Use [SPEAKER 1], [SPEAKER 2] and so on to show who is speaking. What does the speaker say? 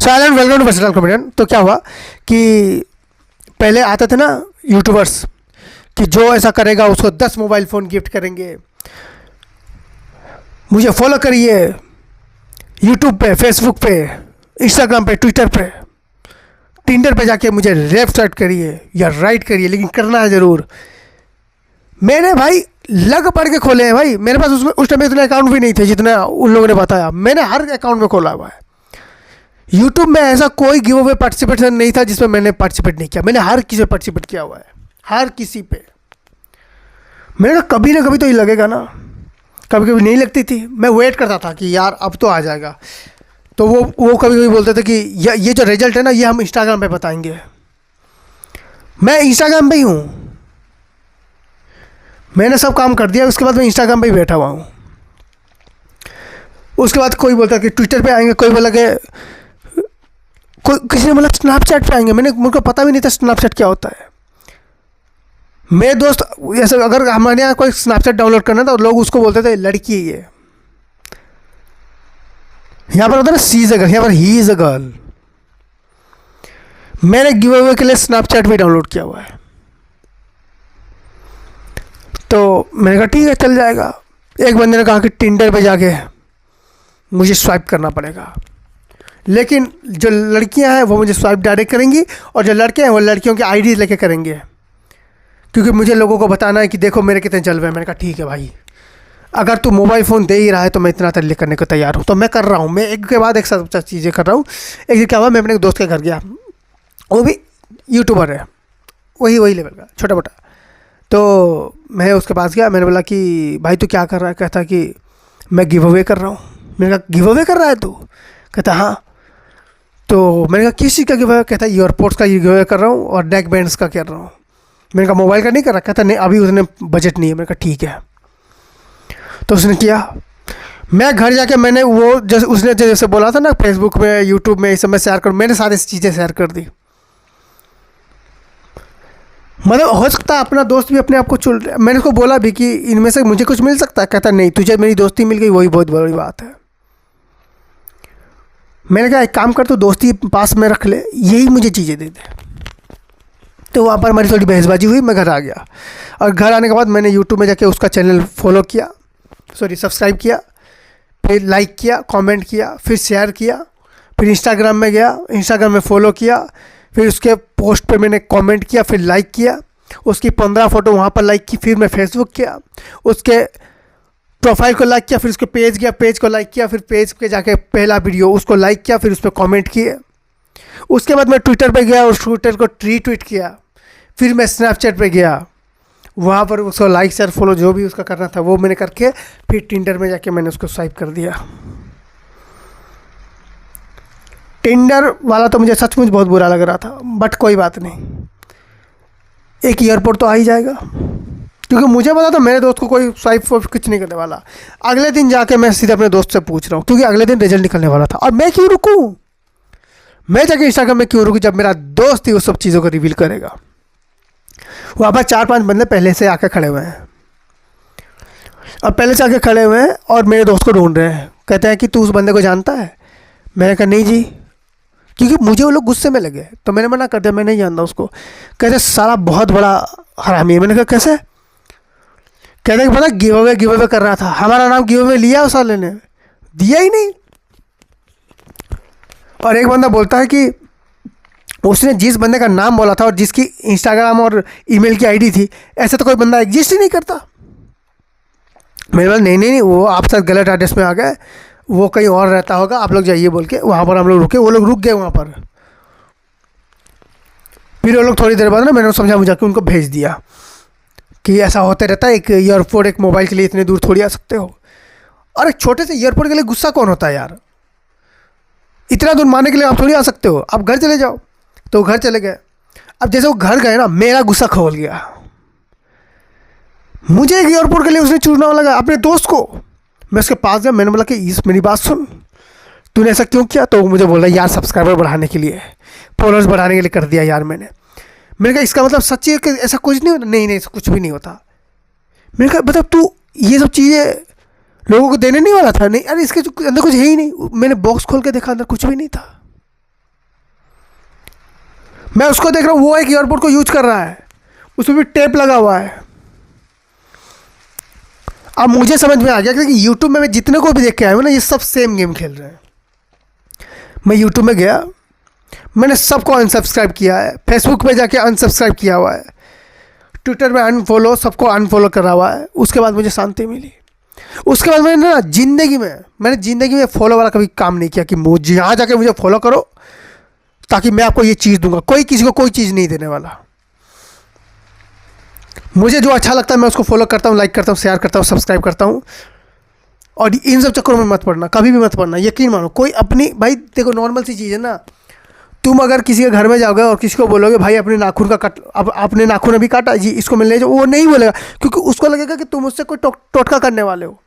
[SPEAKER 1] Silent welcome to versatile comedian. तो क्या हुआ कि पहले आते थे ना यूट्यूबर्स कि जो ऐसा करेगा उसको 10 मोबाइल फ़ोन गिफ्ट करेंगे, मुझे फॉलो करिए यूट्यूब पे, फेसबुक पे, इंस्टाग्राम पे, ट्विटर पे, टिंडर पे जाके मुझे लेफ्ट साइड करिए या राइट करिए, लेकिन करना है ज़रूर। मैंने भाई लग पढ़ के खोले हैं भाई। मेरे पास उसमें उस टाइम इतने अकाउंट भी नहीं थे जितना उन लोगों ने बताया। मैंने हर अकाउंट में खोला हुआ है। यूट्यूब में ऐसा कोई गिव अवे पार्टिसिपेशन नहीं था जिसमें मैंने पार्टिसिपेट नहीं किया। मैंने हर किसी पे पार्टिसिपेट किया हुआ है, हर किसी पे। मैंने कहा कभी ना कभी तो ये लगेगा ना। कभी कभी नहीं लगती थी, मैं वेट करता था कि यार अब तो आ जाएगा। तो वो कभी कभी बोलते थे कि ये जो रिजल्ट है ना ये हम इंस्टाग्राम पे बताएंगे। मैं इंस्टाग्राम पे ही हूँ, मैंने सब काम कर दिया। उसके बाद मैं इंस्टाग्राम पे ही बैठा हुआ हूँ। उसके बाद कोई बोलता कि ट्विटर पे आएंगे, कोई बोला कि कोई किसी ने बोला स्नैपचैट पे आएंगे। मुझको पता भी नहीं था स्नैपचैट क्या होता है। मेरे दोस्त ऐसे अगर हमारे यहाँ कोई स्नैपचैट डाउनलोड करना था, लोग उसको बोलते थे लड़की है ये। यहाँ पर होता है ना सी इज अ गर्ल, यहाँ पर ही इज अ गर्ल। मैंने गिव अवे के लिए स्नैपचैट भी डाउनलोड किया हुआ है। तो मैंने कहा ठीक है चल जाएगा। एक बंदे ने कहा कि टिंडर पे जाके मुझे स्वाइप करना पड़ेगा, लेकिन जो लड़कियां हैं वो मुझे स्वाइप डायरेक्ट करेंगी और जो लड़के हैं वो लड़कियों की आईडी लेके करेंगे, क्योंकि मुझे लोगों को बताना है कि देखो मेरे कितने जलवे हैं। मैंने कहा ठीक है भाई, अगर तू मोबाइल फ़ोन दे ही रहा है तो मैं इतना तरीके करने को तैयार हूँ। तो मैं कर रहा हूँ, मैं एक के बाद एक सब चीज़ें कर रहा हूँ। एक दिन क्या हुआ, मैं अपने दोस्त के घर गया, वो भी यूट्यूबर है, वही लेवल का छोटा मोटा। तो मैं उसके पास गया, मैंने बोला कि भाई तू क्या कर रहा है? कहता कि मैं गिव अवे कर रहा हूँ। मैंने कहा गिव अवे कर रहा है तू? कहता हाँ। तो मैंने कहा किस चीज़ का गिव अवे? कहता ईयरपोर्ट्स का गिव अवे कर रहा हूँ और नेक बैंड्स का कर रहा हूँ। मैंने कहा मोबाइल का नहीं कर रहा? कहता नहीं, अभी उसने बजट नहीं है। मैंने कहा ठीक है। तो उसने किया। मैं घर जाके मैंने वो जैसे उसने जैसे बोला था ना फेसबुक में, यूट्यूब में, इस सब में शेयर कर, मैंने सारी चीज़ें शेयर कर दी। मतलब हो सकता है अपना दोस्त भी अपने आप को चुन रहा है। मैंने उसको बोला भी कि इनमें से मुझे कुछ मिल सकता है? कहता नहीं, तुझे मेरी दोस्ती मिल गई वही बहुत बड़ी बात है। मैंने कहा एक काम कर, तो दोस्ती पास में रख ले, यही मुझे चीज़ें दे दे। तो वहाँ पर हमारी थोड़ी बहसबाजी हुई, मैं घर आ गया। और घर आने के बाद मैंने यूट्यूब में जाके उसका चैनल फॉलो किया, सब्सक्राइब किया, फिर लाइक किया, कमेंट किया, फिर शेयर किया, फिर इंस्टाग्राम में गया, इंस्टाग्राम में फॉलो किया, फिर उसके पोस्ट पे मैंने कमेंट किया, फिर लाइक किया, उसकी 15 फ़ोटो वहाँ पर लाइक की, फिर मैं फेसबुक किया, उसके प्रोफाइल को लाइक किया, फिर उसके पेज गया, पेज को लाइक किया, फिर पेज पे जाके पहला वीडियो उसको लाइक किया, फिर उस पर कॉमेंट किए। उसके बाद मैं ट्विटर पे गया और ट्विटर को रीट्वीट किया। फिर मैं स्नैपचैट पे गया, वहाँ पर उसको लाइक शेयर फॉलो जो भी उसका करना था वो मैंने करके फिर टिंडर में जाके मैंने उसको स्वाइप कर दिया। टिंडर वाला तो मुझे सचमुच बहुत बुरा लग रहा था, बट कोई बात नहीं, एक एयरपोर्ट तो आ ही जाएगा। क्योंकि मुझे पता था मेरे दोस्त को कोई स्वाइप कुछ नहीं करने वाला। अगले दिन जाके मैं सीधे अपने दोस्त से पूछ रहा हूँ, क्योंकि अगले दिन रिजल्ट निकलने वाला था। और मैं क्यों रुकूँ? मैं जाके इंस्टाग्राम में क्यों रुकूँ जब मेरा दोस्त ही उस सब चीज़ों को रिवील करेगा? वहाँ पर 4-5 बंदे पहले से आके खड़े हुए हैं, अब पहले से आके खड़े हुए हैं और मेरे दोस्त को ढूंढ रहे हैं। कहते हैं कि तू उस बंदे को जानता है? मैंने कहा नहीं जी, क्योंकि मुझे वो लोग गुस्से में लगे, तो मैंने मना कर दिया, मैं नहीं जानता उसको। कहते साला बहुत बड़ा हरामी है। मैंने कहा कैसे? कहते कि पता गिव अवे कर रहा था, हमारा नाम गिव अवे लिया उस साले ने, दिया ही नहीं। और एक बंदा बोलता है कि उसने जिस बंदे का नाम बोला था और जिसकी इंस्टाग्राम और ईमेल की आईडी थी, ऐसा तो कोई बंदा एग्जिस्ट ही नहीं करता। मैंने बोला नहीं, वो आप साथ गलत एड्रेस में आ गए, वो कहीं और रहता होगा, आप लोग जाइए बोल के वहाँ पर हम लोग रुके। वो लोग रुक गए वहाँ पर। फिर वो लोग थोड़ी देर बाद ना मैंने समझा मुझा के उनको भेज दिया कि ऐसा होते रहता है, एक ईयरपोर्ट एक मोबाइल के लिए इतने दूर थोड़ी आ सकते हो। और एक छोटे से ईयरपोर्ट के लिए गुस्सा कौन होता है यार? इतना दूर मारने के लिए आप थोड़ी आ सकते हो, आप घर चले जाओ। तो घर चले गए। अब जैसे वो घर गए ना, मेरा गुस्सा खोल गया। मुझे एक एयरपोर्ट के लिए उसने चूरना लगा अपने दोस्त को। मैं उसके पास गया, मैंने बोला कि इस मेरी बात सुन, तूने ऐसा क्यों किया? तो मुझे बोला यार सब्सक्राइबर बढ़ाने के लिए, फॉलोअर्स बढ़ाने के लिए कर दिया यार मैंने कहा इसका मतलब सच्ची है कि ऐसा कुछ नहीं होता? नहीं ऐसा कुछ भी नहीं होता। मैंने कहा मतलब तू ये सब चीज़ें लोगों को देने नहीं वाला था? नहीं, अरे इसके अंदर कुछ है ही नहीं। मैंने बॉक्स खोल के देखा, अंदर कुछ भी नहीं था। मैं उसको देख रहा हूँ, वो एक ईयरपोर्ट को यूज कर रहा है, उसमें भी टेप लगा हुआ है। अब मुझे समझ में आ गया कि यूट्यूब में मैं जितने को भी देख के आया हूँ ना, ये सब सेम गेम खेल रहे हैं। मैं यूट्यूब में गया, मैंने सबको अनसब्सक्राइब किया है, फेसबुक पे जाके अनसब्सक्राइब किया हुआ है, ट्विटर में अनफॉलो, सबको अनफॉलो करा हुआ है। उसके बाद मुझे शांति मिली। उसके बाद मैंने ज़िंदगी में फॉलो वाला कभी काम नहीं किया कि मुझे यहाँ जाके मुझे फॉलो करो ताकि मैं आपको ये चीज़ दूंगा। कोई किसी को कोई चीज़ नहीं देने वाला। मुझे जो अच्छा लगता है मैं उसको फॉलो करता हूँ, लाइक करता हूँ, शेयर करता हूँ, सब्सक्राइब करता हूँ। और इन सब चक्करों में मत पड़ना, कभी भी मत पड़ना। यकीन मानो, कोई अपनी, भाई देखो नॉर्मल सी चीज़ है ना, तुम अगर किसी के घर में जाओगे और किसी को बोलोगे भाई अपने नाखून का कट, अब अपने नाखून अभी काटा जी, इसको मिलने जाओ, वो नहीं बोलेगा, क्योंकि उसको लगेगा कि तुम उससे कोई टोटका करने वाले हो।